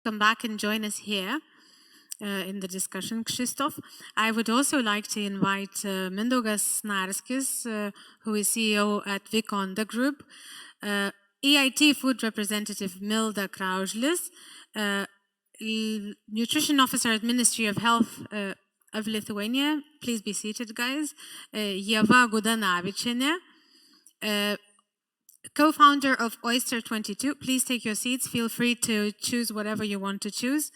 come back and join us here in the discussion, Krzysztof. I would also like to invite Mindaugas Snarskis, who is CEO at Vikonda Group, EIT Food Representative Milda Kraużlis, Nutrition Officer at Ministry of Health of Lithuania. Please be seated, guys. Ieva Gudanavičienė, co-founder of Oyster 22. Please take your seats. Feel free to choose whatever you want to choose.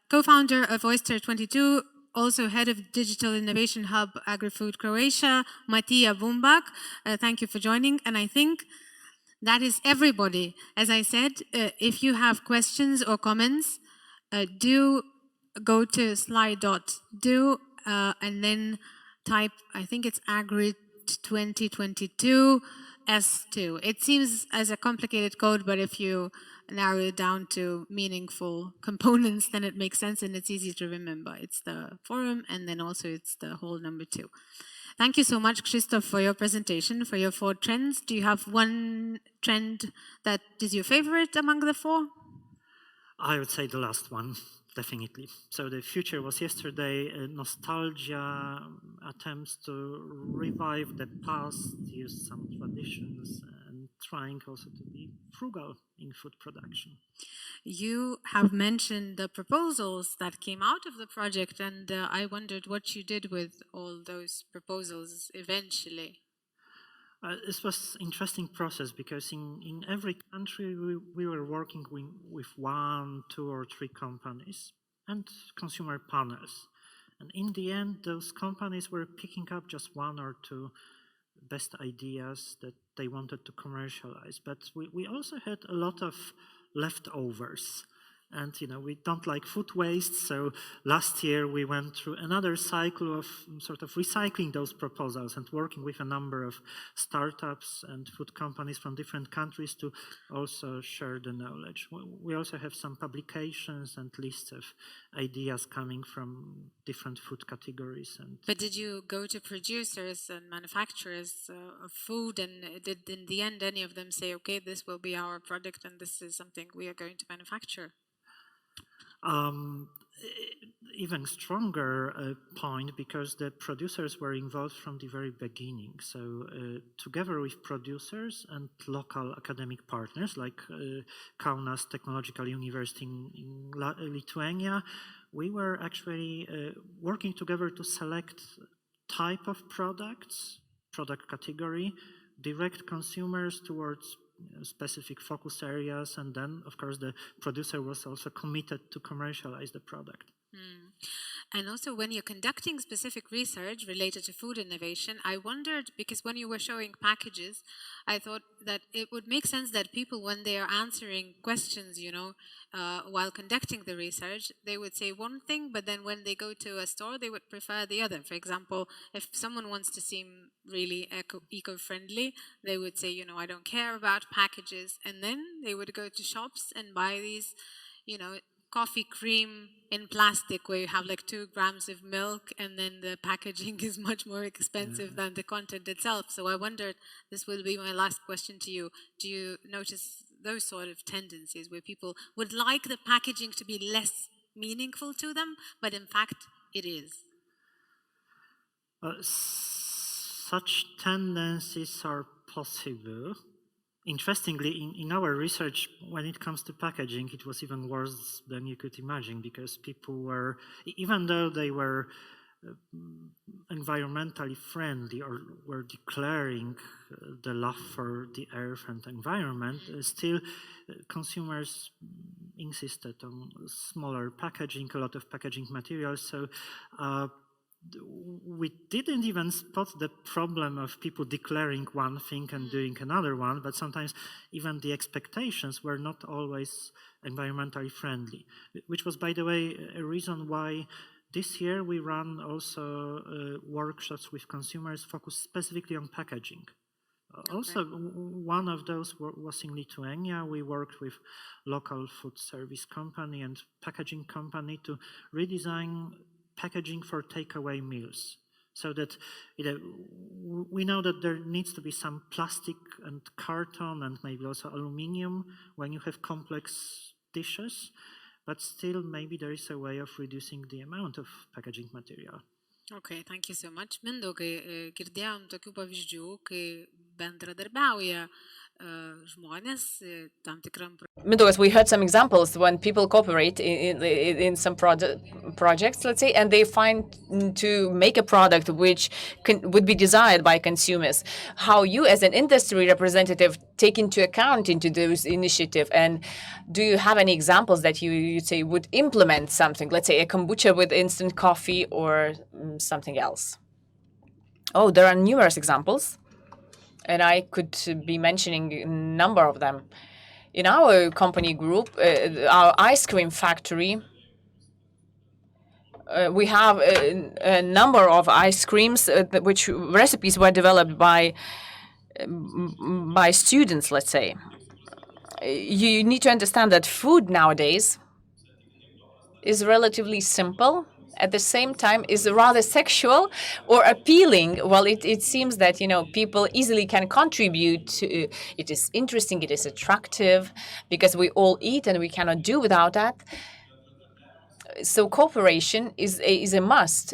Co-founder of Oyster 22, also head of Digital Innovation Hub AgriFood Croatia, Matija Bumbak. Thank you for joining. And I think that is everybody. As I said, if you have questions or comments, do go to slide.do and then type, I think it's Agri 2022 S2. It seems as a complicated code, but if you narrow it down to meaningful components, then it makes sense and it's easy to remember. It's the forum and then also it's the whole number 2. Thank you so much, Krzysztof, for your presentation, for your 4 trends. Do you have one trend that is your favorite among the 4? I would say the last one, definitely. So the future was yesterday, nostalgia, attempts to revive the past, use some traditions, and trying also to be frugal in food production. You have mentioned the proposals that came out of the project, and I wondered what you did with all those proposals eventually. This was an interesting process because in every country we were working with 1, 2, or 3 companies and consumer panels. And in the end, those companies were picking up just 1 or 2 best ideas that they wanted to commercialize. But we also had a lot of leftovers. And, we don't like food waste, so last year we went through another cycle of sort of recycling those proposals and working with a number of startups and food companies from different countries to also share the knowledge. We also have some publications and lists of ideas coming from different food categories. But did you go to producers and manufacturers of food, and did in the end any of them say, okay, this will be our product and this is something we are going to manufacture? Even stronger point, because the producers were involved from the very beginning. So together with producers and local academic partners like Kaunas Technological University in Lithuania, we were actually working together to select type of products, product category, direct consumers towards specific focus areas, and then of course the producer was also committed to commercialize the product. And also when you're conducting specific research related to food innovation, I wondered, because when you were showing packages, I thought that it would make sense that people, when they are answering questions, while conducting the research, they would say one thing, but then when they go to a store, they would prefer the other. For example, if someone wants to seem really eco-friendly, they would say, I don't care about packages. And then they would go to shops and buy these, coffee cream in plastic where you have like 2 grams of milk, and then the packaging is much more expensive than the content itself. So I wondered, this will be my last question to you. Do you notice those sort of tendencies where people would like the packaging to be less meaningful to them, but in fact it is? Such tendencies are possible. Interestingly, in our research, when it comes to packaging, it was even worse than you could imagine, because people were, even though they were environmentally friendly or were declaring the love for the earth and environment, still consumers insisted on smaller packaging, a lot of packaging materials. So we didn't even spot the problem of people declaring one thing and doing another one, but sometimes even the expectations were not always environmentally friendly, which was, by the way, a reason why this year we run also workshops with consumers focused specifically on packaging. Okay. Also, one of those was in Lithuania. We worked with local food service company and packaging company to redesign packaging for takeaway meals, so that we know that there needs to be some plastic and carton and maybe also aluminium when you have complex dishes, but still maybe there is a way of reducing the amount of packaging material. Okay, thank you so much. Mindaugai, girdėjom tokių pavyzdžių, kai bendradarbiauja žmonės tam tikram. Mindaugas, we heard some examples when people cooperate in some projects, let's say, and they find to make a product which would be desired by consumers. How you, as an industry representative, take into account into those initiatives, and do you have any examples that you say would implement something, let's say a kombucha with instant coffee or something else? Oh, there are numerous examples, and I could be mentioning a number of them. In our company group, our ice cream factory, we have a number of ice creams which recipes were developed by students, let's say. You need to understand that food nowadays is relatively simple. At the same time, is rather sexual or appealing. Well, it seems that, people easily can contribute to, it is interesting, it is attractive, because we all eat and we cannot do without that. So cooperation is a must.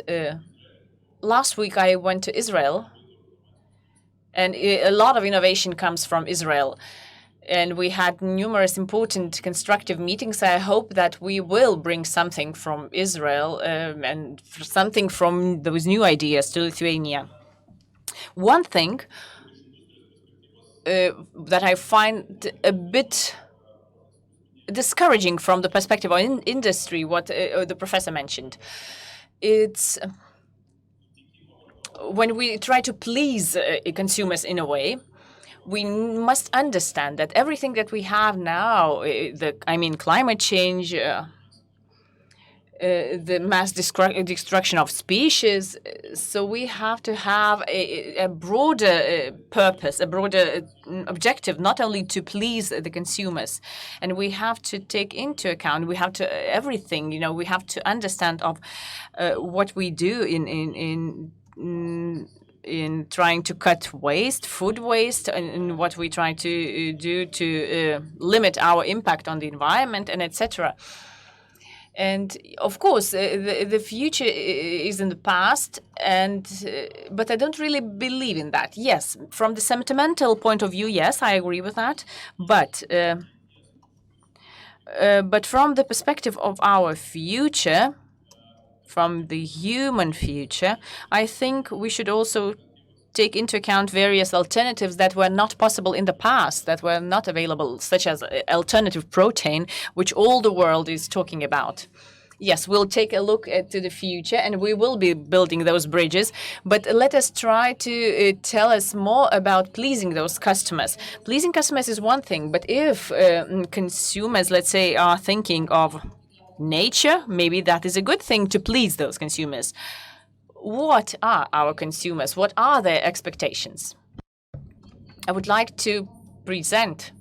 Last week I went to Israel, and a lot of innovation comes from Israel. And we had numerous important constructive meetings. I hope that we will bring something from Israel and something from those new ideas to Lithuania. One thing that I find a bit discouraging from the perspective of industry, what the professor mentioned, it's when we try to please consumers in a way. We must understand that everything that we have now, climate change, the mass destruction of species, so we have to have a broader purpose, a broader objective, not only to please the consumers. And we have to take into account, we have to everything, we have to understand of what we do in trying to cut waste, food waste, and what we try to do to limit our impact on the environment, and etc. And of course, the future is in the past, but I don't really believe in that. Yes, from the sentimental point of view, yes, I agree with that. But from the perspective of our future, from the human future, I think we should also take into account various alternatives that were not possible in the past, that were not available, such as alternative protein, which all the world is talking about. Yes, we'll take a look to the future, and we will be building those bridges, but let us try to tell us more about pleasing those customers. Pleasing customers is one thing, but if consumers, let's say, are thinking of nature, maybe that is a good thing to please those consumers. What are our consumers? What are their expectations? I would like to present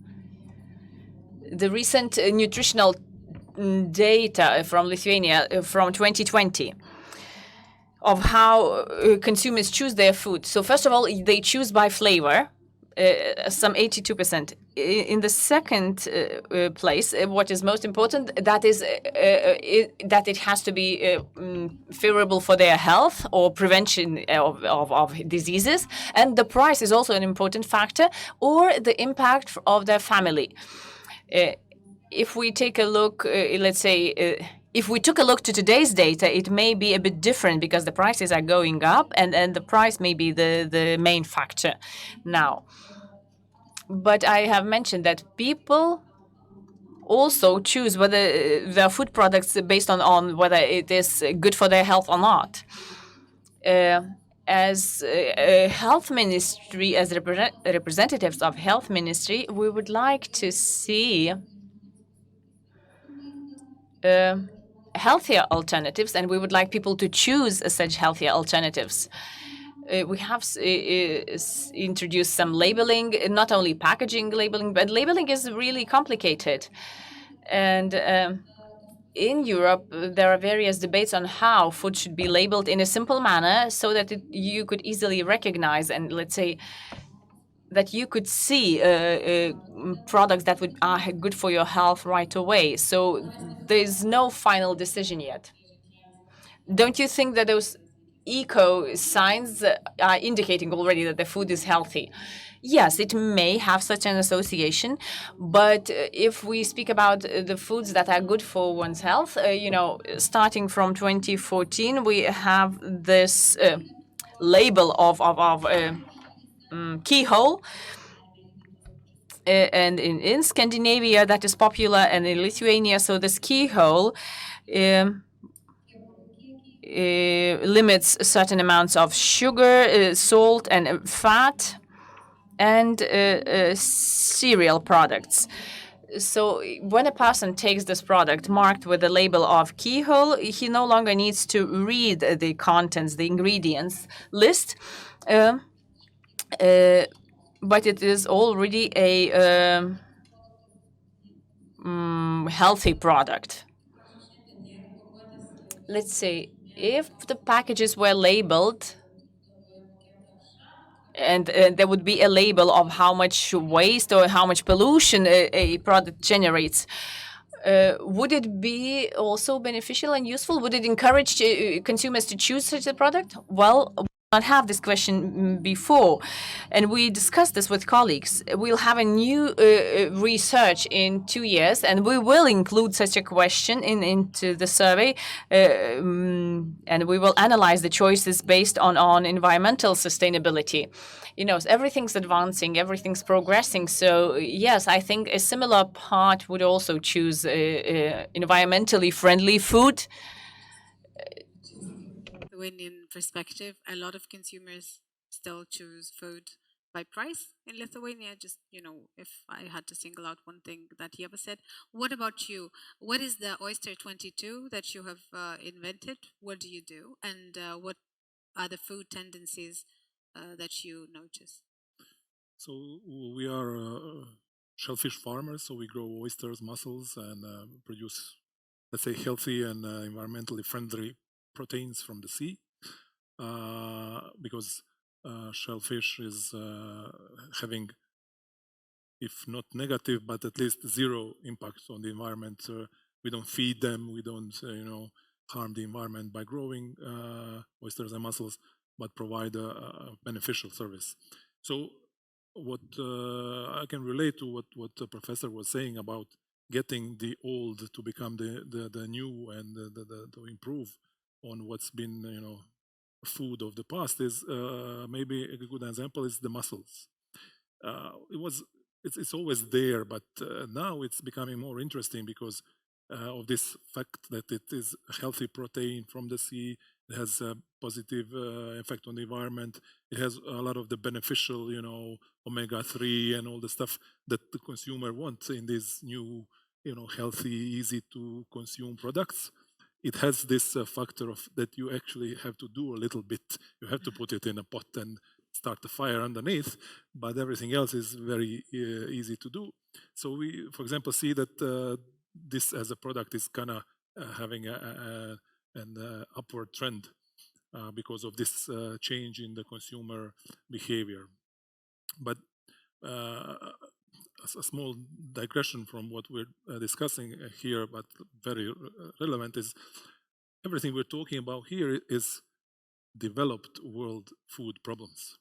the recent nutritional data from Lithuania from 2020 of how consumers choose their food. So first of all, they choose by flavor. Some 82%. In the second place, what is most important, that is that it has to be favorable for their health or prevention of diseases. And the price is also an important factor, or the impact of their family. If we take a look, let's say, if we took a look to today's data, it may be a bit different because the prices are going up, and the price may be the main factor now. But I have mentioned that people also choose whether their food products based on whether it is good for their health or not. As a health ministry, as representatives of health ministry, we would like to see healthier alternatives, and we would like people to choose such healthier alternatives. We have introduced some labeling, not only packaging labeling, but labeling is really complicated. And in Europe, there are various debates on how food should be labeled in a simple manner so that you could easily recognize and, let's say, that you could see products that are good for your health right away. So there's no final decision yet. Don't you think that those eco signs are indicating already that the food is healthy? Yes, it may have such an association, but if we speak about the foods that are good for one's health, starting from 2014, we have this label of keyhole. And in Scandinavia, that is popular, and in Lithuania, so this keyhole um, limits certain amounts of sugar, salt, and fat, and cereal products. So when a person takes this product marked with the label of keyhole, he no longer needs to read the contents, the ingredients list, uh, but it is already a healthy product. Let's say if the packages were labeled and there would be a label of how much waste or how much pollution a product generates, would it be also beneficial and useful? Would it encourage consumers to choose such a product? Well, we did not have this question before, and we discussed this with colleagues. We'll have a new research in 2 years, and we will include such a question into the survey, and we will analyze the choices based on environmental sustainability. Everything's advancing, everything's progressing. So yes, I think a similar part would also choose environmentally friendly food. Lithuanian perspective, a lot of consumers still choose food by price in Lithuania. Just, if I had to single out one thing that Ieva said. What about you? What is the Oyster 22 that you have invented? What do you do? And what are the food tendencies that you notice? So we are shellfish farmers, so we grow oysters, mussels, and produce, let's say, healthy and environmentally friendly proteins from the sea, because shellfish is having, if not negative, but at least zero impact on the environment. We don't feed them, we don't, harm the environment by growing oysters and mussels, but provide a beneficial service. So what I can relate to what the professor was saying about getting the old to become the new and to improve on what's been food of the past is maybe a good example is the mussels. It's always there, but now it's becoming more interesting because of this fact that it is a healthy protein from the sea. It has a positive effect on the environment. It has a lot of the beneficial, omega-3 and all the stuff that the consumer wants in these new, healthy, easy to consume products. It has this factor of that you actually have to do a little bit. You have to put it in a pot and start the fire underneath, but everything else is very easy to do. So we, for example, see that this as a product is kind of having an upward trend because of this change in the consumer behavior. But a small digression from what we're discussing here, but very relevant, is everything we're talking about here is developed world food problems.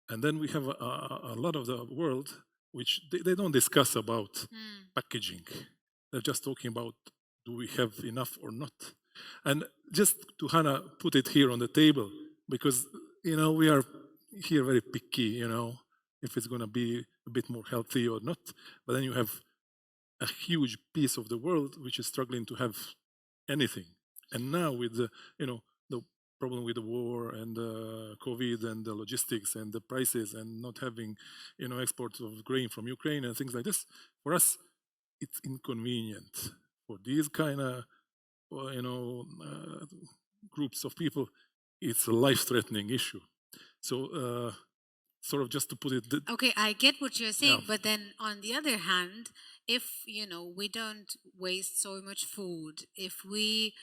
And then we have a lot of the world which they don't discuss about packaging. They're just talking about, do we have enough or not? And just to kind of put it here on the table, because, we are here very picky, if it's going to be a bit more healthy or not. But then you have a huge piece of the world which is struggling to have anything. And now with the problem with the war and the COVID and the logistics and the prices and not having, exports of grain from Ukraine and things like this, for us, it's inconvenient. For these kind of, groups of people, it's a life-threatening issue. So, sort of just to put it. Okay, I get what you're saying, but then on the other hand, if we don't waste so much food, if we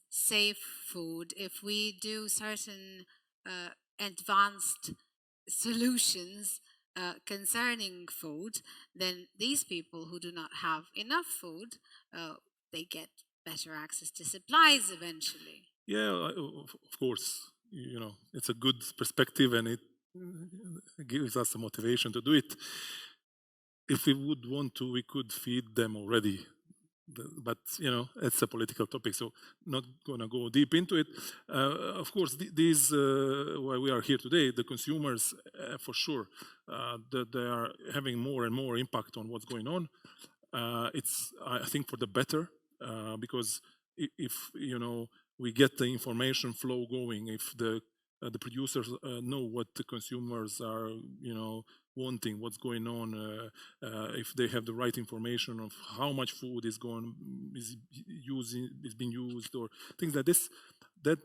save food, if we do certain advanced solutions concerning food, then these people who do not have enough food, they get better access to supplies eventually. Yeah, of course, it's a good perspective, and it gives us a motivation to do it. If we would want to, we could feed them already. But it's a political topic, so not gonna go deep into it. Of course, these why we are here today, the consumers, for sure, they are having more and more impact on what's going on. It's, I think, for the better, because if we get the information flow going, if the producers know what the consumers are wanting, what's going on, if they have the right information of how much food is being used, or things like this, that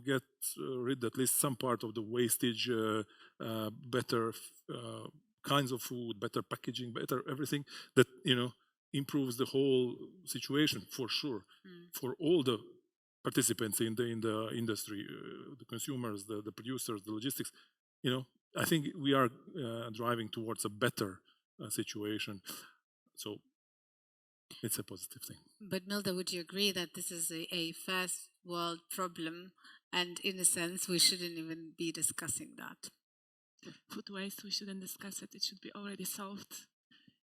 get rid at least some part of the wastage, better kinds of food, better packaging, better everything, that improves the whole situation, for sure, for all the participants in the industry, the consumers, the producers, the logistics. I think we are driving towards a better situation. So it's a positive thing. But Milda, would you agree that this is a first world problem, and in a sense we shouldn't even be discussing that? Food waste, we shouldn't discuss it. It should be already solved.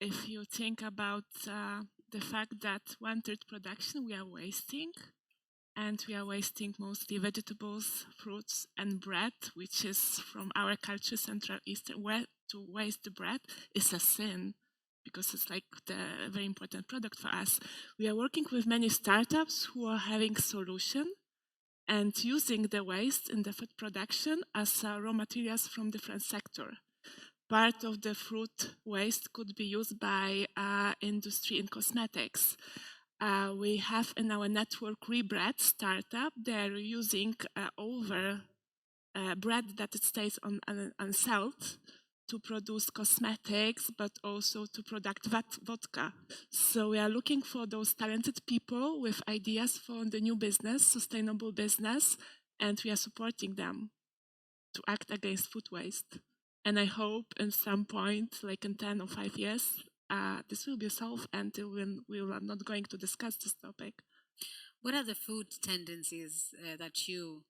If you think about the fact that 1/3 production we are wasting, and we are wasting mostly vegetables, fruits, and bread, which is from our culture, Central Eastern, where to waste the bread is a sin, because it's like the very important product for us. We are working with many startups who are having solution and using the waste in the food production as raw materials from different sectors. Part of the fruit waste could be used by industry in cosmetics. We have in our network Rebread startup. They're using over bread that it stays unsold to produce cosmetics, but also to produce vodka. So we are looking for those talented people with ideas for the new business, sustainable business, and we are supporting them to act against food waste. And I hope in some point, like in 10 or 5 years, this will be solved until we are not going to discuss this topic. What are the food tendencies that you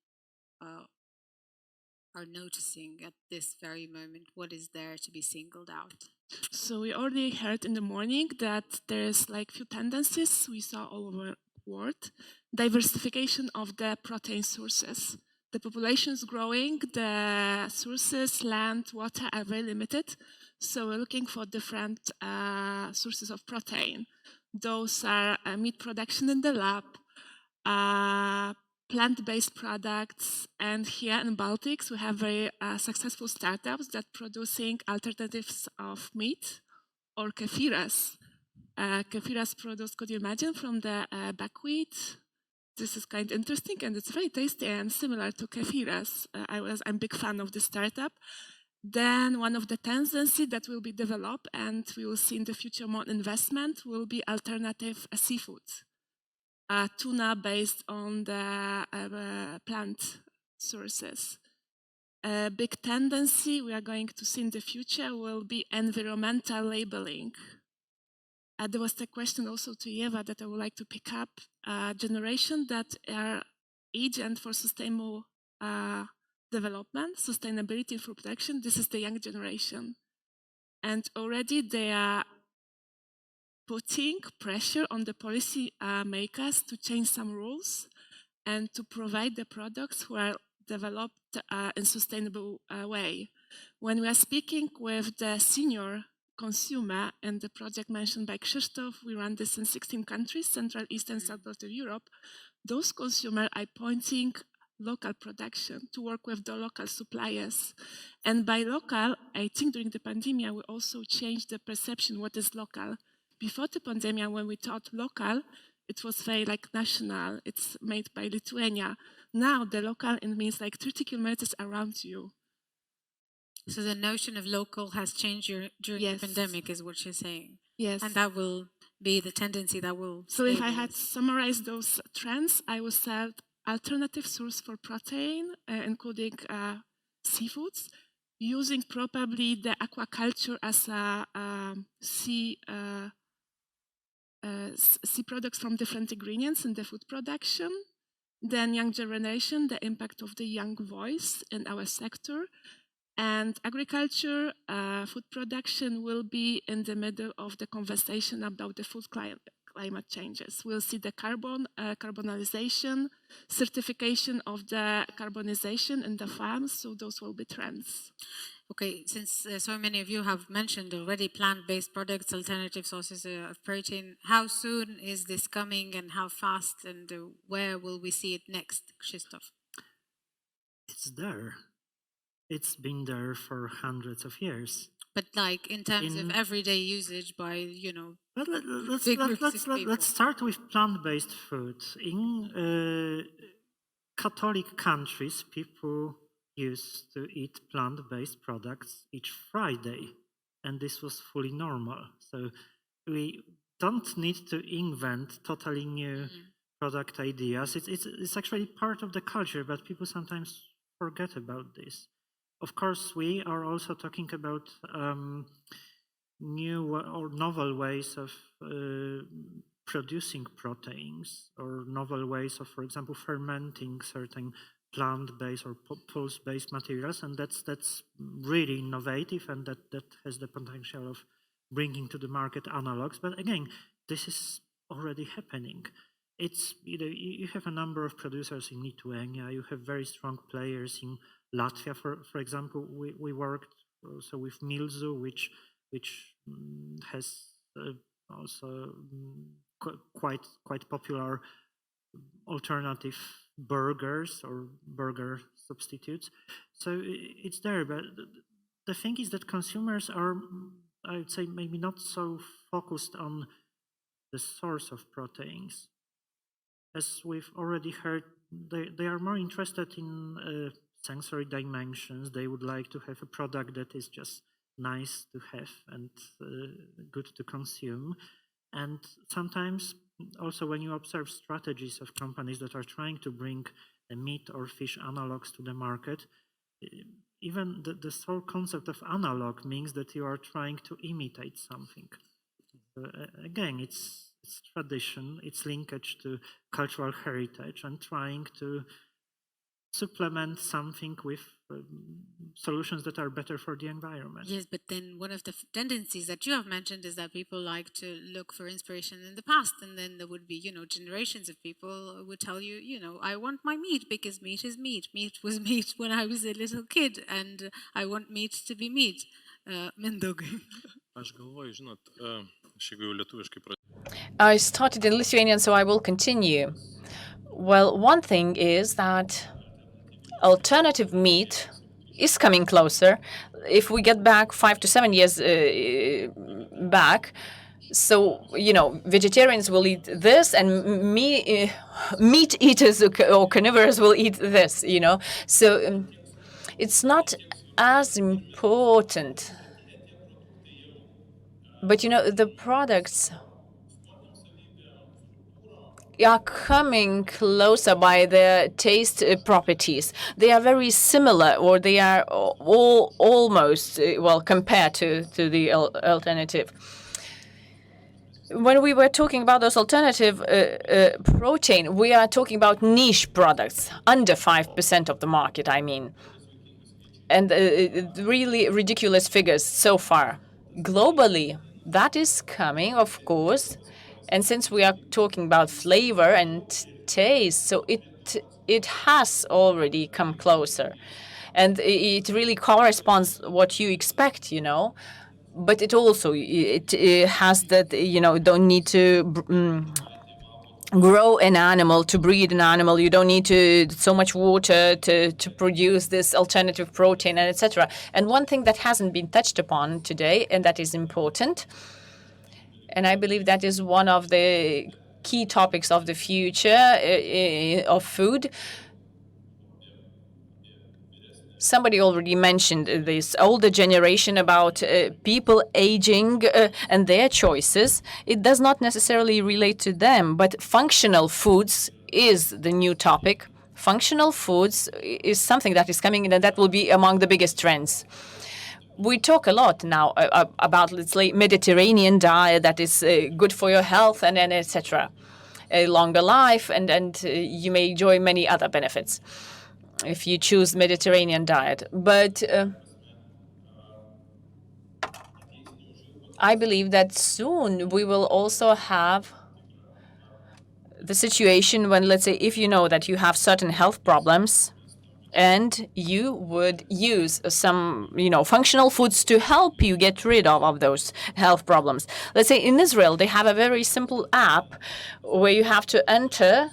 are noticing at this very moment? What is there to be singled out? So we already heard in the morning that there's like few tendencies we saw all over the world. Diversification of the protein sources. The population is growing, the sources, land, water are very limited. So we're looking for different sources of protein. Those are meat production in the lab, plant-based products, and here in Baltics we have very successful startups that producing alternatives of meat, or kefiras. Kefiras produced, could you imagine, from the buckwheat. This is kind of interesting, and it's very tasty and similar to kefiras. I'm a big fan of this startup. Then one of the tendencies that will be developed, and we will see in the future more investment, will be alternative seafood. Tuna based on the plant sources. A big tendency we are going to see in the future will be environmental labeling. There was a question also to Ieva that I would like to pick up. Generation that are agent for sustainable development, sustainability for protection. This is the young generation. And already they are putting pressure on the policy makers to change some rules and to provide the products who are developed in sustainable way. When we are speaking with the senior consumer and the project mentioned by Krzysztof, we run this in 16 countries, Central, Eastern, Southwestern Europe. Those consumers are pointing local production to work with the local suppliers. And by local, I think during the pandemic, we also changed the perception what is local. Before the pandemic, when we thought local, it was very like national. It's made by Lithuania. Now the local, it means like 30 kilometers around you. So the notion of local has changed during Yes. the pandemic, is what you're saying. Yes. And that will be the tendency that will. So if I had to summarize those trends, I would say alternative source for protein, including seafoods, using probably the aquaculture as a sea products from different ingredients in the food production. Then young generation, the impact of the young voice in our sector. And agriculture, food production will be in the middle of the conversation about the food climate changes. We'll see the carbonization, certification of the carbonization in the farms, so those will be trends. Okay, since so many of you have mentioned already plant-based products, alternative sources of protein, how soon is this coming and how fast and where will we see it next, Krzysztof? It's there. It's been there for hundreds of years. But like in terms of everyday usage by, you know, But let's start with plant-based food. In Catholic countries, people used to eat plant-based products each Friday, and this was fully normal. So we don't need to invent totally new product ideas. It's actually part of the culture, but people sometimes forget about this. Of course, we are also talking about new or novel ways of producing proteins, or novel ways of, for example, fermenting certain plant-based or pulse-based materials, and that's really innovative, and that has the potential of bringing to the market analogs. But again, this is already happening. It's, you know, you have a number of producers in Lithuania. You have very strong players in Latvia, for example. We worked also with Milda, which has also quite popular alternative burgers or burger substitutes. So it's there, but the thing is that consumers are, I would say, maybe not so focused on the source of proteins. As we've already heard, they are more interested in sensory dimensions. They would like to have a product that is just nice to have and good to consume. And sometimes also when you observe strategies of companies that are trying to bring a meat or fish analogs to the market, even the sole concept of analog means that you are trying to imitate something. Again, it's tradition, it's linkage to cultural heritage, and trying to supplement something with solutions that are better for the environment. Yes, but then one of the tendencies that you have mentioned is that people like to look for inspiration in the past, and then there would be, you know, generations of people who would tell you, you know, I want my meat because meat is meat. Meat was meat when I was a little kid, and I want meat to be meat. Mindaugas. I started in Lithuanian, so I will continue. Well, one thing is that alternative meat is coming closer. If we get back 5 to 7 years back, so, you know, vegetarians will eat this, and meat eaters or carnivores will eat this, you know. So it's not as important. But, you know, the products are coming closer by their taste properties. They are very similar, or they are all almost, well, compared to the alternative. When we were talking about those alternative protein, we are talking about niche products, under 5% of the market, I mean. And really ridiculous figures so far. Globally, that is coming, of course. And since we are talking about flavor and taste, so it has already come closer. And it really corresponds what you expect, you know. But it also, it has that, you know, don't need to grow an animal, to breed an animal. You don't need so much water to produce this alternative protein, and etc. And one thing that hasn't been touched upon today, and that is important, and I believe that is one of the key topics of the future of food. Somebody already mentioned this older generation about people aging and their choices. It does not necessarily relate to them, but functional foods is the new topic. functional foods is something that is coming in, and that will be among the biggest trends. We talk a lot now about, let's say, Mediterranean diet that is good for your health and etc. A longer life, and you may enjoy many other benefits if you choose Mediterranean diet. But I believe that soon we will also have the situation when, let's say, if you know that you have certain health problems and you would use some, functional foods to help you get rid of those health problems. Let's say in Israel, they have a very simple app where you have to enter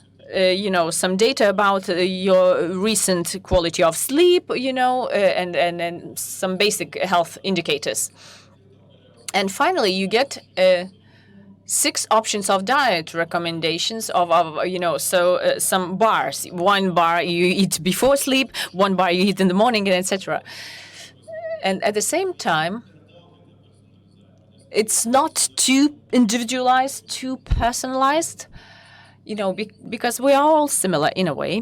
some data about your recent quality of sleep, and some basic health indicators. And finally, you get 6 options of diet recommendations of some bars. 1 bar you eat before sleep, 1 bar you eat in the morning, and etc. And at the same time, it's not too individualized, too personalized, because we are all similar in a way.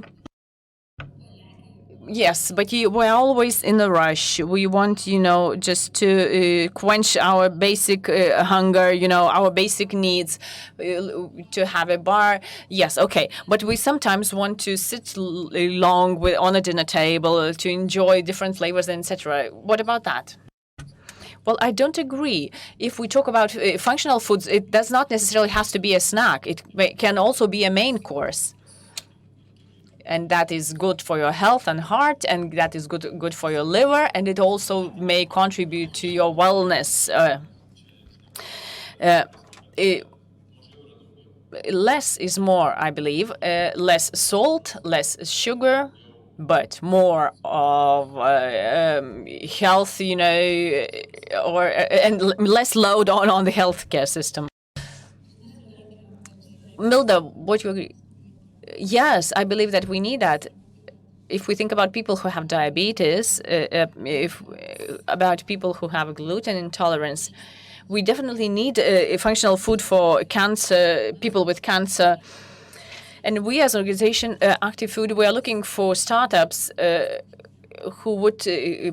Yes, but we're always in a rush. We want, just to quench our basic hunger, our basic needs, to have a bar. Yes, okay. But we sometimes want to sit long on a dinner table to enjoy different flavors, etc. What about that? Well, I don't agree. If we talk about functional foods, it does not necessarily have to be a snack. It can also be a main course. And that is good for your health and heart, and that is good for your liver, and it also may contribute to your wellness. Less is more, I believe. Less salt, less sugar, but more of health, and less load on the healthcare system. Milda, what you agree? Yes, I believe that we need that. If we think about people who have diabetes, about people who have gluten intolerance, we definitely need a functional food for cancer, people with cancer. And we as an organization, AgriFood, we are looking for startups who would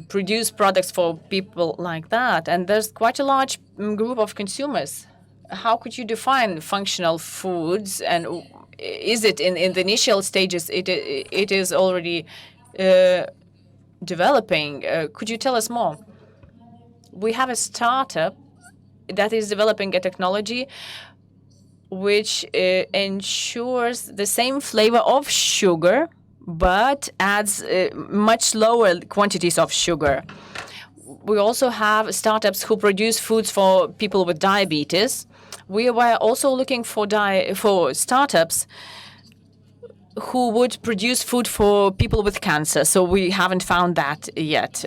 produce products for people like that. And there's quite a large group of consumers. How could you define functional foods, and is it in the initial stages? It is already developing. Could you tell us more? We have a startup that is developing a technology which ensures the same flavor of sugar, but adds much lower quantities of sugar. We also have startups who produce foods for people with diabetes. We were also looking for startups who would produce food for people with cancer. So we haven't found that yet.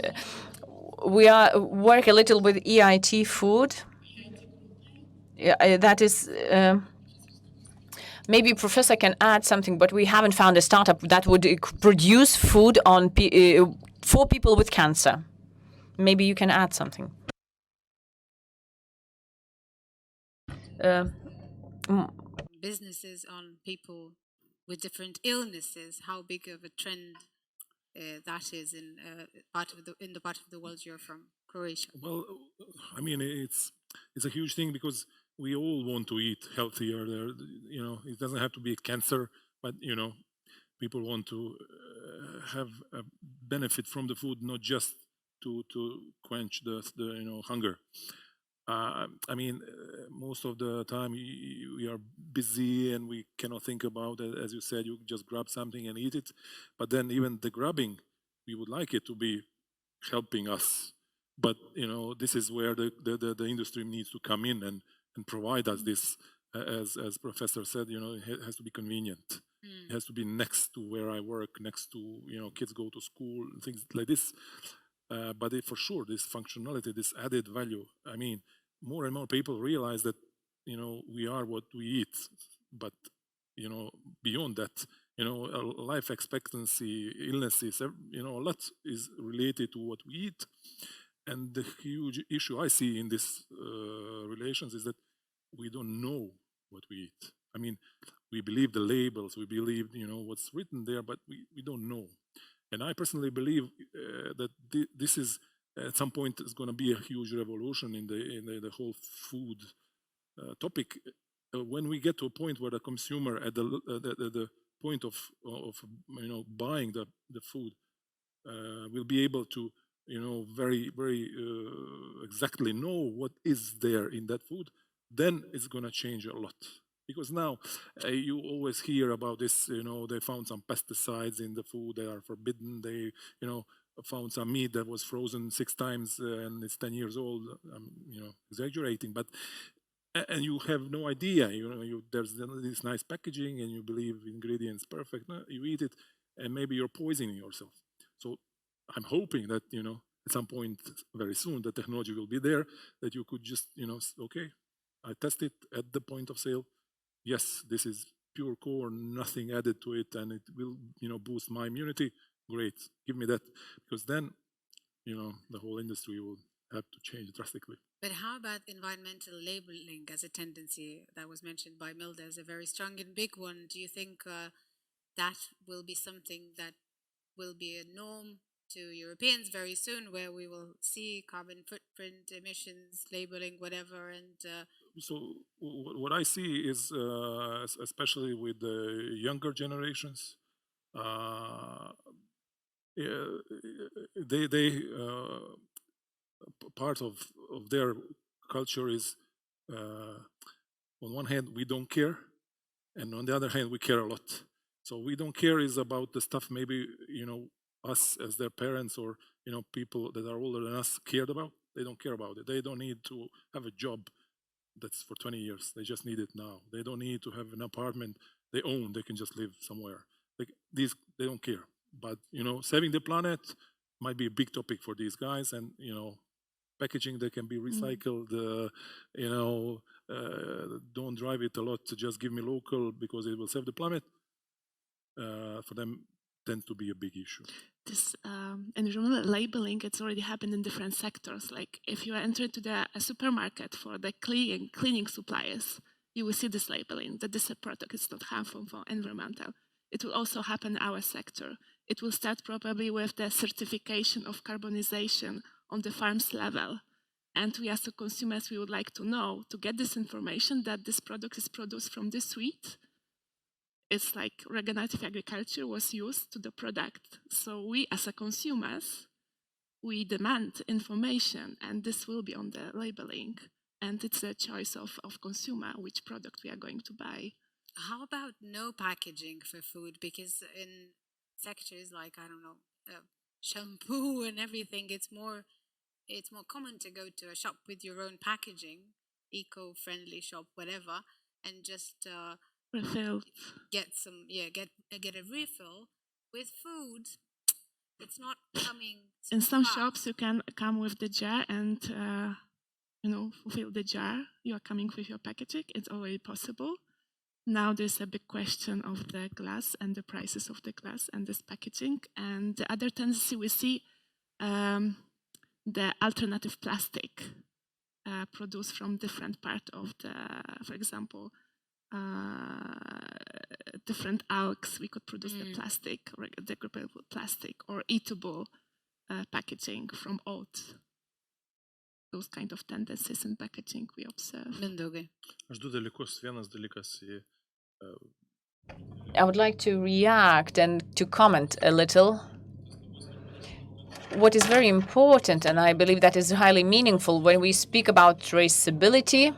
We work a little with EIT food. That is, maybe Professor can add something, but we haven't found a startup that would produce food for people with cancer. Maybe you can add something. Businesses on people with different illnesses, how big of a trend that is in the part of the world you're from, Croatia? Well, I mean, it's a huge thing because we all want to eat healthier. It doesn't have to be cancer, but people want to have a benefit from the food, not just to quench the hunger. I mean, most of the time we are busy and we cannot think about it. As you said, you just grab something and eat it. But then even the grabbing, we would like it to be helping us. But this is where the industry needs to come in and provide us this. As Professor said, it has to be convenient. It has to be next to where I work, next to kids go to school, things like this. But for sure, this functionality, this added value. I mean, more and more people realize that we are what we eat. But beyond that, life expectancy, illnesses, a lot is related to what we eat. And the huge issue I see in this relations is that we don't know what we eat. I mean, we believe the labels, we believe what's written there, but we don't know. And I personally believe that this is at some point is going to be a huge revolution in the whole food topic. When we get to a point where the consumer at the point of buying the food will be able to very exactly know what is there in that food, then it's going to change a lot. Because now you always hear about this, they found some pesticides in the food, they are forbidden, they found some meat that was frozen 6 times and it's 10 years old. I'm exaggerating, but and you have no idea, there's this nice packaging and you believe ingredients perfect. No, you eat it and maybe you're poisoning yourself. So I'm hoping that at some point very soon the technology will be there that you could just okay, I test it at the point of sale. Yes, this is pure corn, nothing added to it, and it will boost my immunity. Great, give me that, because then the whole industry will have to change drastically. But how about environmental labeling as a tendency that was mentioned by Milda as a very strong and big one? Do you think that will be something that will be a norm to Europeans very soon, where we will see carbon footprint, emissions, labeling, whatever? And so what I see is, especially with the younger generations, they part of their culture is, on one hand we don't care, and on the other hand we care a lot. So we don't care is about the stuff maybe us as their parents or people that are older than us cared about. They don't care about it. They don't need to have a job that's for 20 years. They just need it now. They don't need to have an apartment they own. They can just live somewhere. They don't care. But saving the planet might be a big topic for these guys, and packaging that can be recycled. Don't drive it a lot. Just give me local because it will save the planet. For them, tends to be a big issue. This environmental labeling, it's already happened in different sectors. Like if you enter into a supermarket for the cleaning suppliers, you will see this labeling that this product is not harmful for environmental. It will also happen in our sector. It will start probably with the certification of carbonization on the farms level. And we as the consumers, we would like to know, to get this information that this product is produced from this wheat. It's like regenerative agriculture was used to the product. So we as a consumers, we demand information, and this will be on the labeling. And it's a choice of consumer, which product we are going to buy. how about no packaging for food? Because in sectors like, I don't know, shampoo and everything, it's more common to go to a shop with your own packaging, eco-friendly shop, whatever, and just Refill. get a refill. With food, it's not coming. In some shops, you can come with the jar and fulfill the jar. You are coming with your packaging. It's already possible. Now there's a big question of the glass and the prices of the glass and this packaging. And the other tendency we see, the alternative plastic produced from different part of the, for example, different algs. We could produce the plastic, degradable plastic, or eatable packaging from oat. Those kind of tendencies in packaging we observe. Mindaugas. Aš du dalykus. Vienas dalykas į I would like to react and to comment a little. What is very important, and I believe that is highly meaningful when we speak about traceability.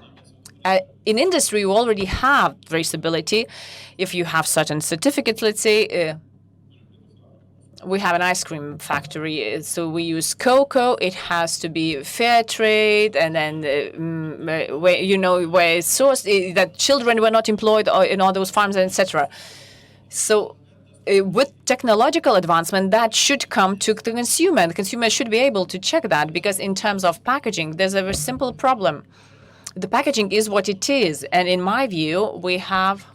In industry, you already have traceability. If you have certain certificates, let's say, we have an ice cream factory, so we use cocoa. It has to be fair trade, and then where it's sourced, that children were not employed in all those farms, etc. So, with technological advancement, that should come to the consumer. The consumer should be able to check that, because in terms of packaging, there's a very simple problem. The packaging is what it is, and in my view, we have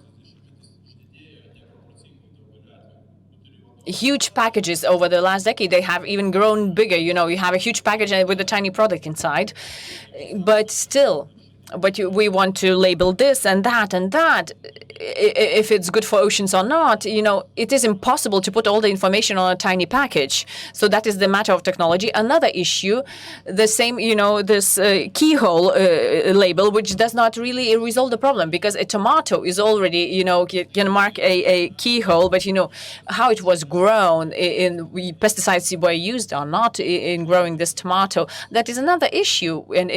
huge packages over the last decade. They have even grown bigger. You have a huge package with a tiny product inside, but still, we want to label this and that and that. if it's good for oceans or not, it is impossible to put all the information on a tiny package. So that is the matter of technology. Another issue, the same, this keyhole label, which does not really resolve the problem, because a tomato is already, can mark a keyhole, but how it was grown, in pesticides were used or not in growing this tomato. That is another issue, and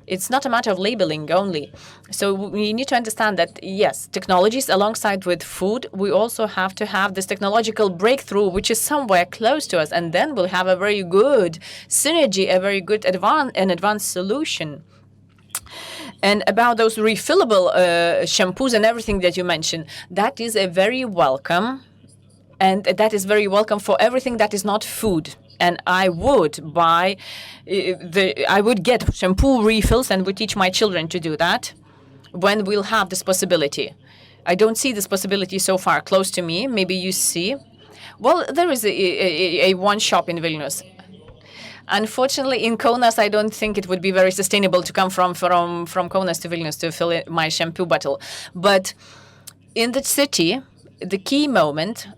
it's not a matter of labeling only. So we need to understand that, yes, technologies alongside with food, we also have to have this technological breakthrough, which is somewhere close to us, and then we'll have a very good synergy, a very good advanced solution. And about those refillable shampoos and everything that you mentioned, that is a very welcome, and that is very welcome for everything that is not food. And I would get shampoo refills and would teach my children to do that when we'll have this possibility. I don't see this possibility so far close to me. Maybe you see. Well, there is a one shop in Vilnius. Unfortunately, in Kaunas, I don't think it would be very sustainable to come from Kaunas to Vilnius to fill my shampoo bottle. But in the city, the key moment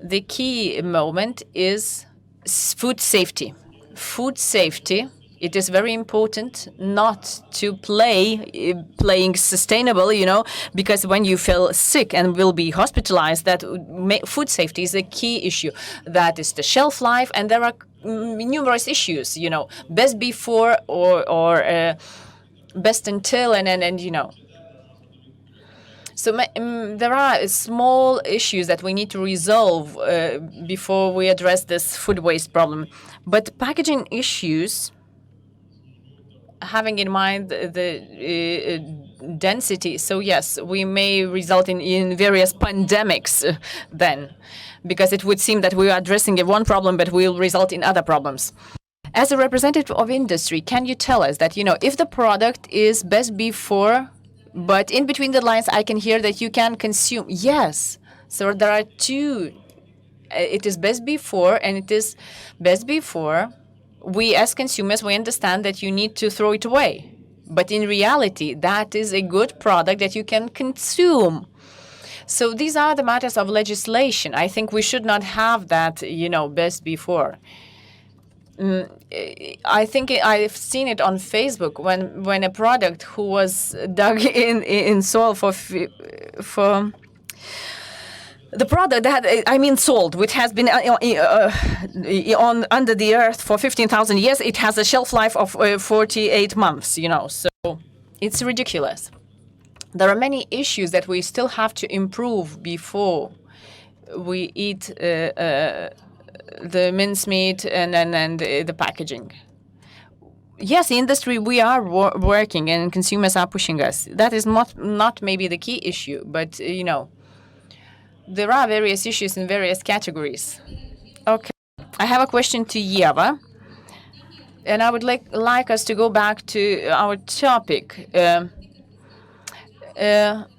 is food safety. Food safety, it is very important not to playing sustainable, because when you feel sick and will be hospitalized, that food safety is a key issue. That is the shelf life, and there are numerous issues, best before or best until, and. So there are small issues that we need to resolve before we address this food waste problem. But packaging issues, having in mind the density, so yes, we may result in various pandemics then, because it would seem that we are addressing one problem, but will result in other problems. As a representative of industry, can you tell us that, if the product is best before, but in between the lines, I can hear that you can consume. Yes. So there are two. It is best before, and it is best before. We as consumers, we understand that you need to throw it away. But in reality, that is a good product that you can consume. So these are the matters of legislation. I think we should not have that, best before. I think I've seen it on Facebook when a product who was dug in soil for the product that sold, which has been under the earth for 15,000 years, it has a shelf life of 48 months. So it's ridiculous. There are many issues that we still have to improve before we eat the mincemeat and the packaging. Yes, the industry, we are working, and consumers are pushing us. That is not maybe the key issue, but there are various issues in various categories. Okay, I have a question to Ieva, and I would like us to go back to our topic.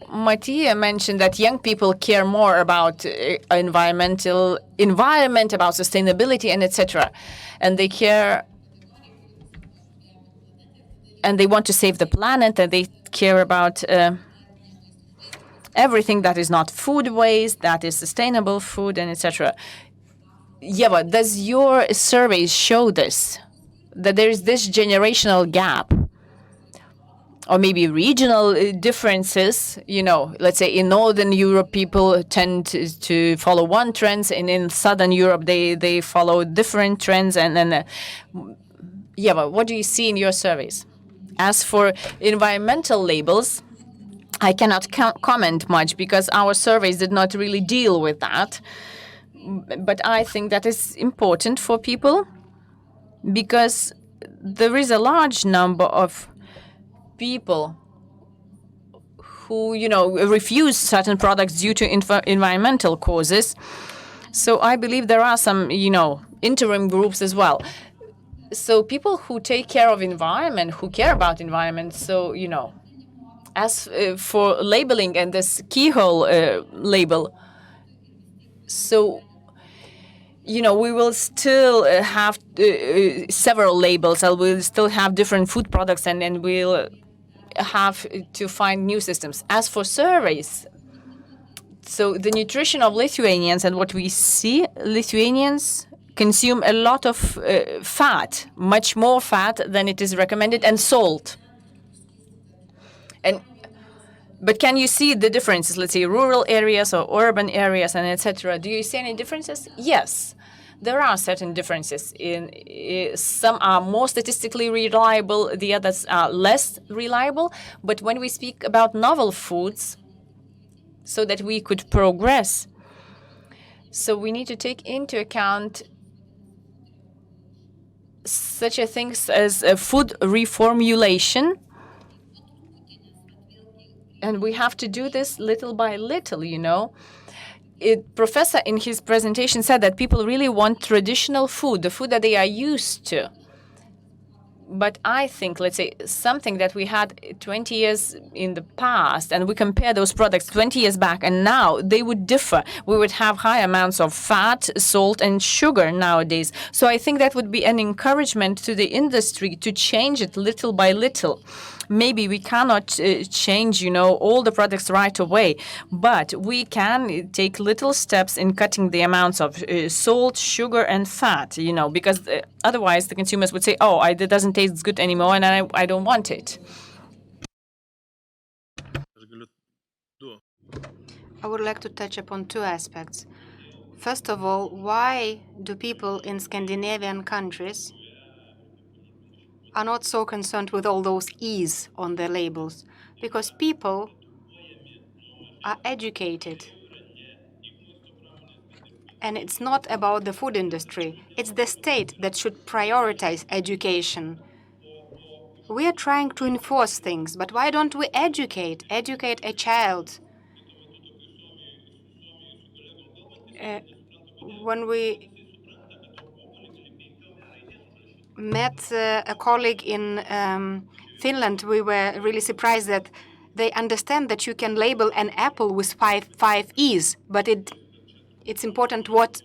Matija mentioned that young people care more about environment, about sustainability, and etc. And they care, and they want to save the planet, and they care about everything that is not food waste, that is sustainable food, and etc. Ieva, does your surveys show this, that there is this generational gap? Or maybe regional differences, let's say in Northern Europe, people tend to follow one trends, and in Southern Europe, they follow different trends. And then, Ieva, what do you see in your surveys? As for environmental labels, I cannot comment much because our surveys did not really deal with that. But I think that is important for people because there is a large number of people who, refuse certain products due to environmental causes. So I believe there are some, interim groups as well. So people who take care of environment, who care about environment. So, as for labeling and this keyhole label, so we will still have several labels. We'll still have different food products, and then we'll have to find new systems. As for surveys, so the nutrition of Lithuanians and what we see, Lithuanians consume a lot of fat, much more fat than it is recommended, and salt. But can you see the differences, let's say rural areas or urban areas and etc.? Do you see any differences? Yes. There are certain differences. Some are more statistically reliable, the others are less reliable. But when we speak about novel foods, so that we could progress, so we need to take into account such a things as food reformulation. And we have to do this little by little, you know. Professor in his presentation said that people really want traditional food, the food that they are used to. But I think, let's say, something that we had 20 years in the past, and we compare those products 20 years back and now, they would differ. We would have high amounts of fat, salt, and sugar nowadays. So I think that would be an encouragement to the industry to change it little by little. Maybe we cannot change, you know, all the products right away, but we can take little steps in cutting the amounts of salt, sugar, and fat, you know, because otherwise the consumers would say, oh, it doesn't taste good anymore, and I don't want it. I would like to touch upon two aspects. First of all, why do people in Scandinavian countries are not so concerned with all those E's on their labels? Because people are educated. And it's not about the food industry. It's the state that should prioritize education. We are trying to enforce things, but why don't we educate a child? When we met a colleague in Finland, we were really surprised that they understand that you can label an apple with five E's, but it's important what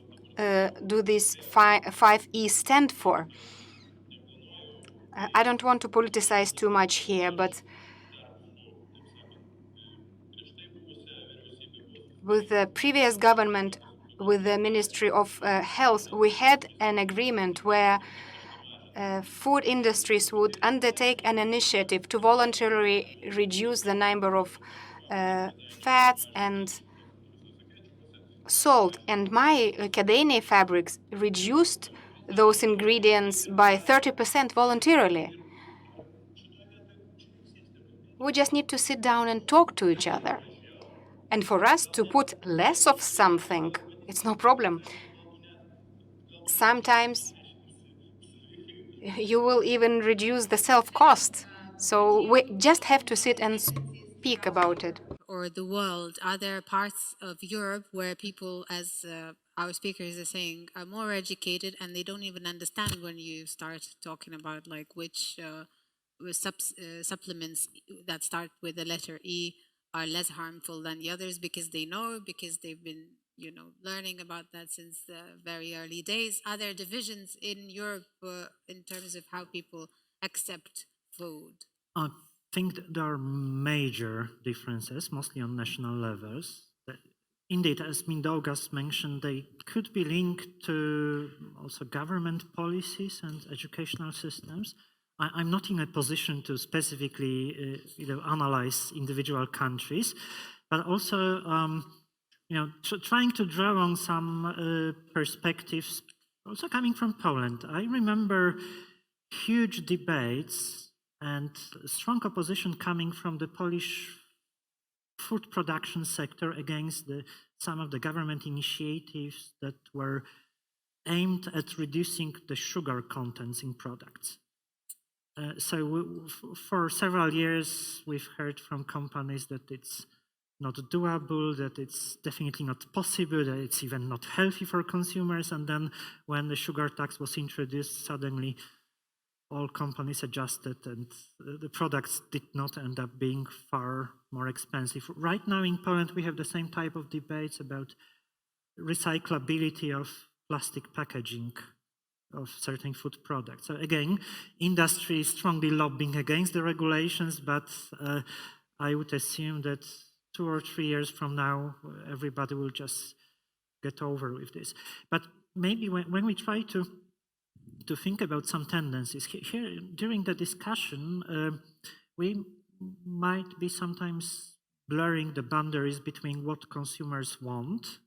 do these five E's stand for. I don't want to politicize too much here, but with the previous government, with the Ministry of Health, we had an agreement where food industries would undertake an initiative to voluntarily reduce the number of fats and salt. And my Kėdainiai fabrics reduced those ingredients by 30% voluntarily. We just need to sit down and talk to each other. And for us to put less of something, it's no problem. Sometimes you will even reduce the self-cost. So we just have to sit and speak about it. Or the world, are there parts of Europe where people, as our speakers are saying, are more educated and they don't even understand when you start talking about like which supplements that start with the letter E are less harmful than the others, because they know, because they've been, you know, learning about that since the very early days. Are there divisions in Europe in terms of how people accept food? I think there are major differences, mostly on national levels. Indeed, as Mindaugas mentioned, they could be linked to also government policies and educational systems. I'm not in a position to specifically analyze individual countries, but also trying to draw on some perspectives also coming from Poland. I remember huge debates and strong opposition coming from the Polish food production sector against some of the government initiatives that were aimed at reducing the sugar contents in products. For several years, we've heard from companies that it's not doable, that it's definitely not possible, that it's even not healthy for consumers. And then when the sugar tax was introduced, suddenly all companies adjusted and the products did not end up being far more expensive. Right now in Poland, we have the same type of debates about recyclability of plastic packaging of certain food products. So again, industry is strongly lobbying against the regulations, but I would assume that 2 or 3 years from now, everybody will just get over with this. But maybe when we try to think about some tendencies here during the discussion, we might be sometimes blurring the boundaries between what consumers want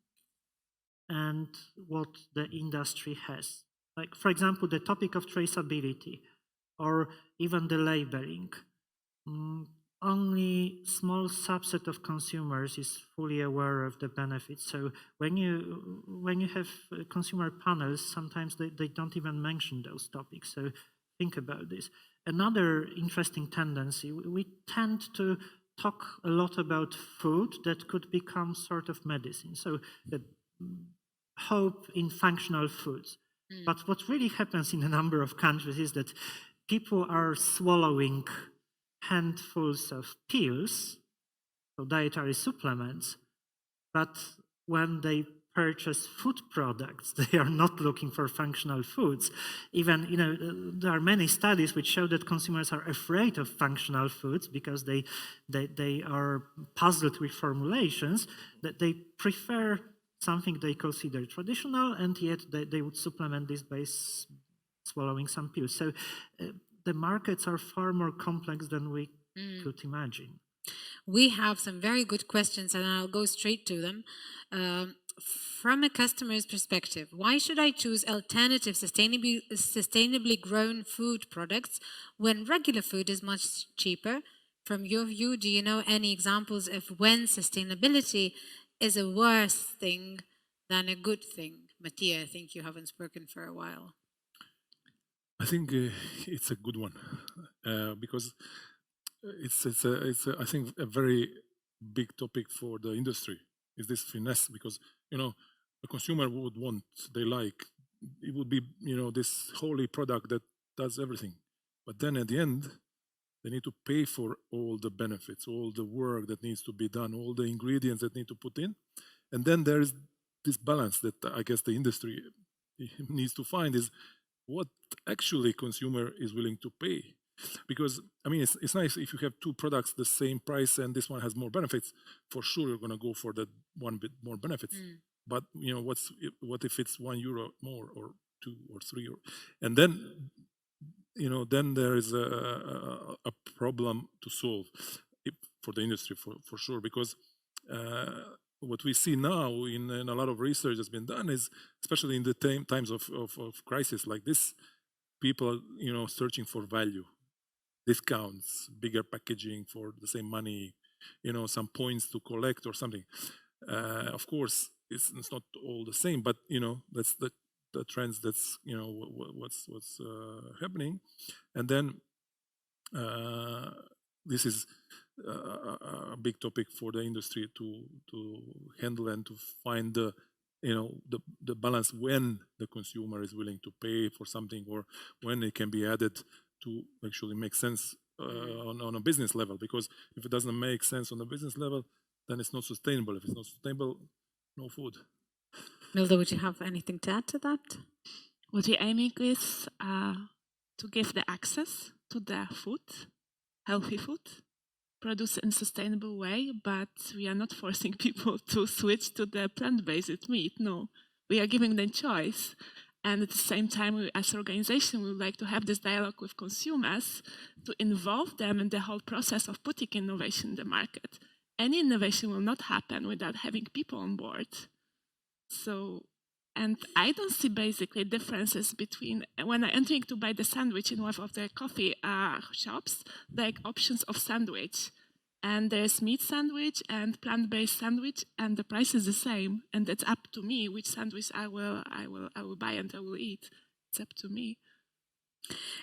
and what the industry has. Like, for example, the topic of traceability or even the labeling. Only small subset of consumers is fully aware of the benefits. So when you have consumer panels, sometimes they don't even mention those topics. So think about this. Another interesting tendency, we tend to talk a lot about food that could become sort of medicine. So the hope in functional foods. But what really happens in a number of countries is that people are swallowing handfuls of pills, so dietary supplements, but when they purchase food products, they are not looking for functional foods. Even, there are many studies which show that consumers are afraid of functional foods because they are puzzled with formulations, that they prefer something they consider traditional, and yet they would supplement this by swallowing some pills. So the markets are far more complex than we could imagine. We have some very good questions, and I'll go straight to them. From a customer's perspective, why should I choose alternative sustainably grown food products when regular food is much cheaper? From your view, do you know any examples of when sustainability is a worse thing than a good thing? Matija, I think you haven't spoken for a while. I think it's a good one because it's I think a very big topic for the industry is this finesse, because the consumer would want, it would be this holy product that does everything, but then at the end they need to pay for all the benefits, all the work that needs to be done, all the ingredients that need to put in, and then there is this balance that I guess the industry needs to find, is what actually consumer is willing to pay. Because it's nice if you have two products the same price and this one has more benefits, for sure you're going to go for that one bit more benefits. But what if it's €1 more or 2 or 3 and then then there is a problem to solve for the industry for sure, because what we see now in a lot of research that's been done is, especially in the times of crisis like this, people are searching for value, discounts, bigger packaging for the same money, some points to collect or something. Of course, it's not all the same, but that's the trends. That's what's happening, and then this is a big topic for the industry to handle and to find the balance when the consumer is willing to pay for something, or when it can be added to actually make sense on a business level. Because if it doesn't make sense on a business level, then it's not sustainable. If it's not sustainable, no food. Milda, would you have anything to add to that? What we're aiming is to give the access to the food, healthy food, produced in a sustainable way, but we are not forcing people to switch to the plant-based meat. No, we are giving them choice. And at the same time, we, as an organization, we would like to have this dialogue with consumers to involve them in the whole process of putting innovation in the market. Any innovation will not happen without having people on board. So, and I don't see basically differences between when I'm entering to buy the sandwich in one of the coffee shops, like options of sandwich. And there's meat sandwich and plant-based sandwich, and the price is the same. And it's up to me which sandwich I will buy and I will eat. It's up to me.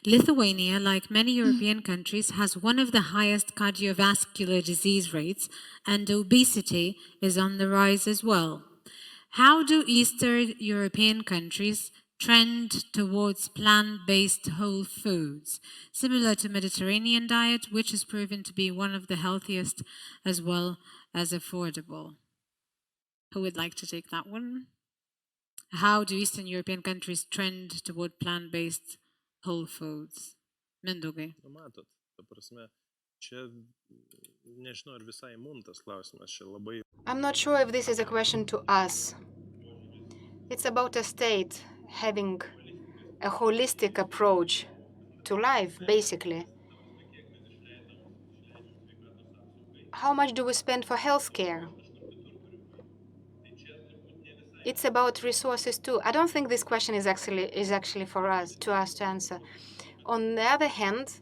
Lithuania, like many European countries, has one of the highest cardiovascular disease rates, and obesity is on the rise as well. How do Eastern European countries trend towards plant-based whole foods, similar to Mediterranean diet, which has proven to be one of the healthiest as well as affordable? Who would like to take that one? how do Eastern European countries trend toward plant-based whole foods? Mindaugai. Nu, matot, ta prasme, čia nežinau, ar visai mum tas klausimas, čia labai I'm not sure if this is a question to us. It's about a state having a holistic approach to life, basically. How much do we spend for healthcare? It's about resources too. I don't think this question is actually for us to answer. On the other hand,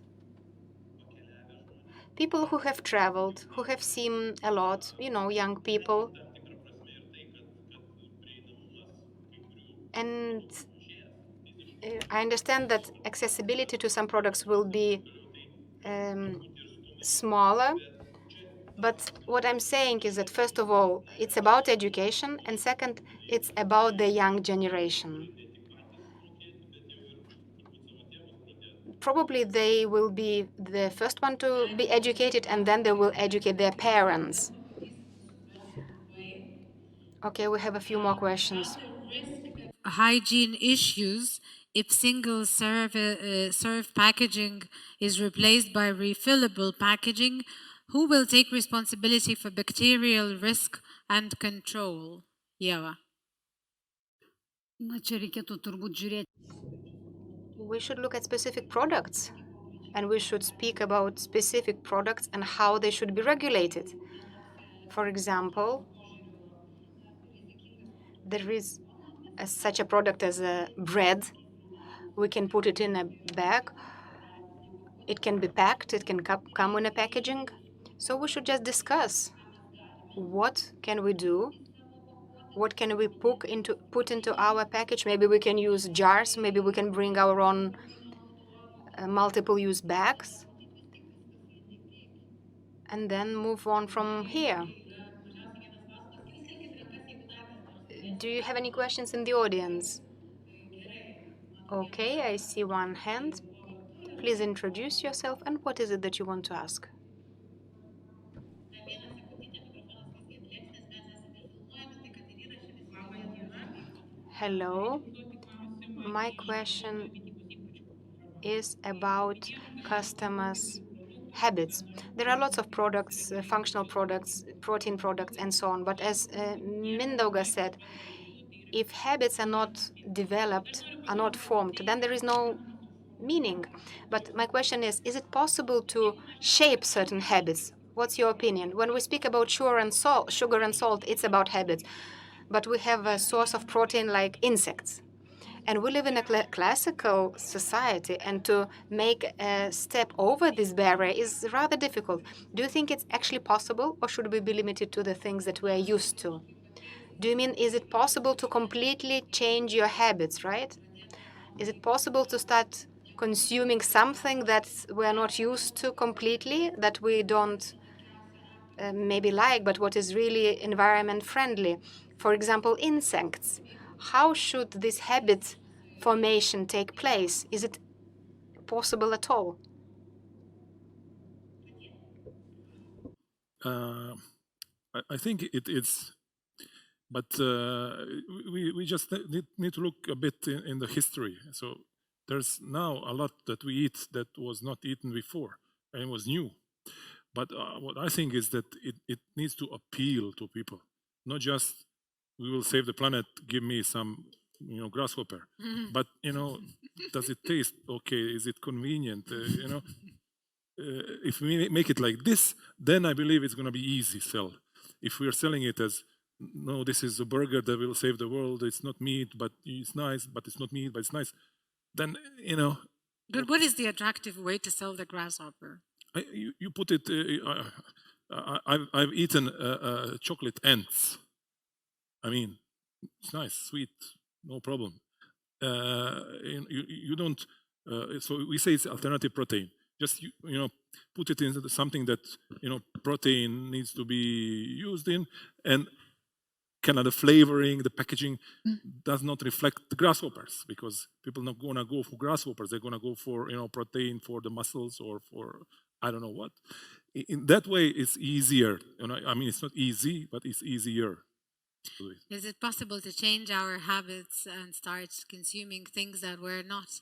people who have traveled, who have seen a lot, young people, and I understand that accessibility to some products will be smaller. But what I'm saying is that, first of all, it's about education, and second, it's about the young generation. Probably they will be the first one to be educated, and then they will educate their parents. Okay, we have a few more questions. Hygiene issues if single serve packaging is replaced by refillable packaging. Who will take responsibility for bacterial risk and control? Ieva. Na, čia reikėtų turbūt žiūrėti. We should look at specific products, and we should speak about specific products and how they should be regulated. For example, there is such a product as bread. We can put it in a bag. It can be packed. It can come in a packaging. So we should just discuss what can we do, what can we put into our package. Maybe we can use jars. Maybe we can bring our own multiple-use bags, and then move on from here. Do you have any questions in the audience? Okay, I see one hand. Please introduce yourself, and what is it that you want to ask? Hello. My question is about customers' habits. There are lots of products, functional products, protein products, and so on. But as Mindaugas said, if habits are not developed, are not formed, then there is no meaning. But my question is it possible to shape certain habits? What's your opinion? When we speak about sugar and salt, it's about habits. But we have a source of protein like insects. And we live in a classical society, and to make a step over this barrier is rather difficult. Do you think it's actually possible, or should we be limited to the things that we are used to? Do you mean, is it possible to completely change your habits, right? Is it possible to start consuming something that we're not used to completely, that we don't maybe like, but what is really environment friendly? For example, insects. How should this habit formation take place? Is it possible at all? I think it is, but we just need to look a bit in the history. So there's now a lot that we eat that was not eaten before and was new. But what I think is that it needs to appeal to people, not just we will save the planet, give me some grasshopper, but does it taste okay? Is it convenient? If we make it like this, then I believe it's going to be easy sell. If we are selling it as no, this is a burger that will save the world. It's not meat, but it's nice. But it's not meat, but it's nice. Then But what is the attractive way to sell the grasshopper? You put it. I've eaten chocolate ants. I mean, it's nice, sweet, no problem. You don't. So we say it's alternative protein. Just put it into something that protein needs to be used in, and kind of the flavoring, the packaging does not reflect the grasshoppers, because people are not gonna go for grasshoppers. They're gonna go for protein for the muscles or for I don't know what. In that way, it's easier. I mean, it's not easy, but it's easier. to do it. Is it possible to change our habits and start consuming things that were not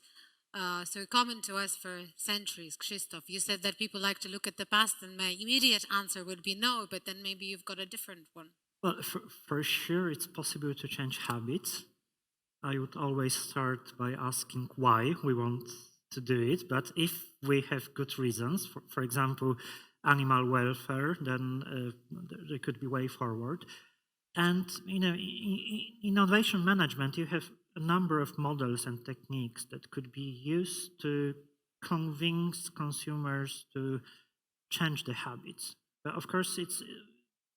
so common to us for centuries? Krzysztof, you said that people like to look at the past, and my immediate answer would be no, but then maybe you've got a different one. Well, for sure, it's possible to change habits. I would always start by asking why we want to do it. But if we have good reasons, for example, animal welfare, then there could be way forward. And in innovation management, you have a number of models and techniques that could be used to convince consumers to change the habits. But of course,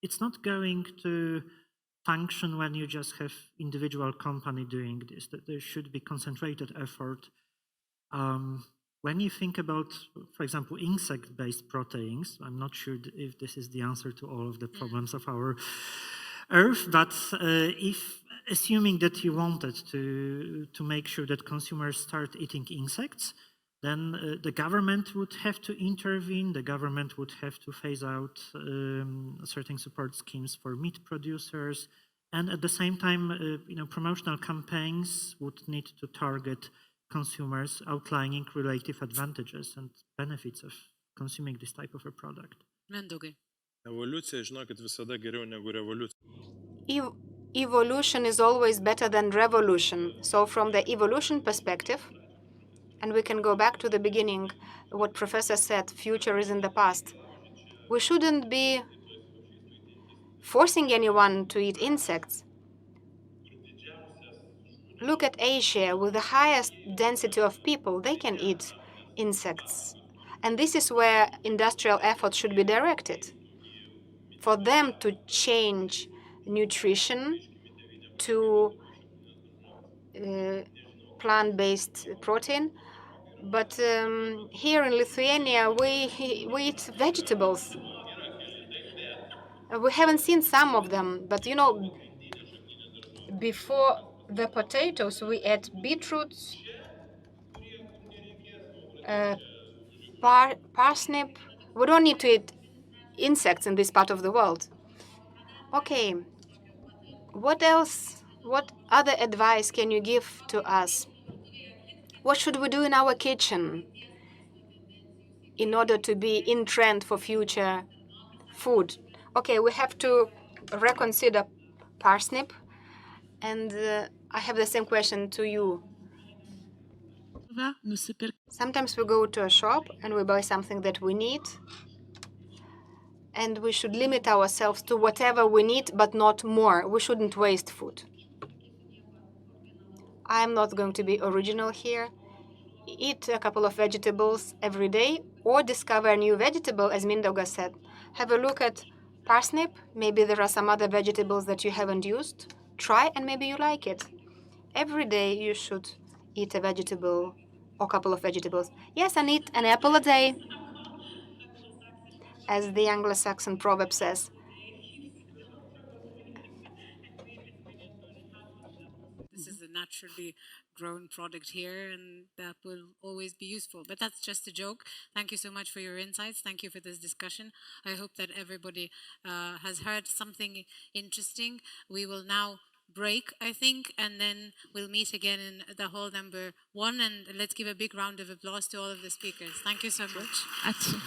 it's not going to function when you just have individual company doing this. That there should be concentrated effort. When you think about, for example, insect-based proteins, I'm not sure if this is the answer to all of the problems of our Earth, but if assuming that you wanted to make sure that consumers start eating insects, then the government would have to intervene. The government would have to phase out certain support schemes for meat producers, and at the same time, promotional campaigns would need to target consumers, outlining relative advantages and benefits of consuming this type of a product. Mindaugai. Evoliucija, žinokit, visada geriau negu revoliucija. Evolution is always better than revolution. So from the evolution perspective, and we can go back to the beginning, what Professor said, future is in the past. We shouldn't be forcing anyone to eat insects. Look at Asia, with the highest density of people, they can eat insects. And this is where industrial efforts should be directed. For them to change nutrition to plant-based protein. But here in Lithuania, we eat vegetables. We haven't seen some of them, but before the potatoes, we ate beetroots, parsnip. We don't need to eat insects in this part of the world. Okay, what else? What other advice can you give to us? What should we do in our kitchen in order to be in trend for future food? Okay, we have to reconsider parsnip. And I have the same question to you. Sometimes we go to a shop and we buy something that we need. And we should limit ourselves to whatever we need, but not more. We shouldn't waste food. I'm not going to be original here. Eat a couple of vegetables every day, or discover a new vegetable, as Mindaugas said. Have a look at parsnip. Maybe there are some other vegetables that you haven't used. Try, and maybe you like it. Every day you should eat a vegetable or a couple of vegetables. Yes, and eat an apple a day, as the Anglo-Saxon proverb says. This is a naturally grown product here, and that will always be useful. But that's just a joke. Thank you so much for your insights. Thank you for this discussion. I hope that everybody has heard something interesting. We will now break, I think, and then we'll meet again in the hall number 1. And let's give a big round of applause to all of the speakers. Thank you so much. Ačiū.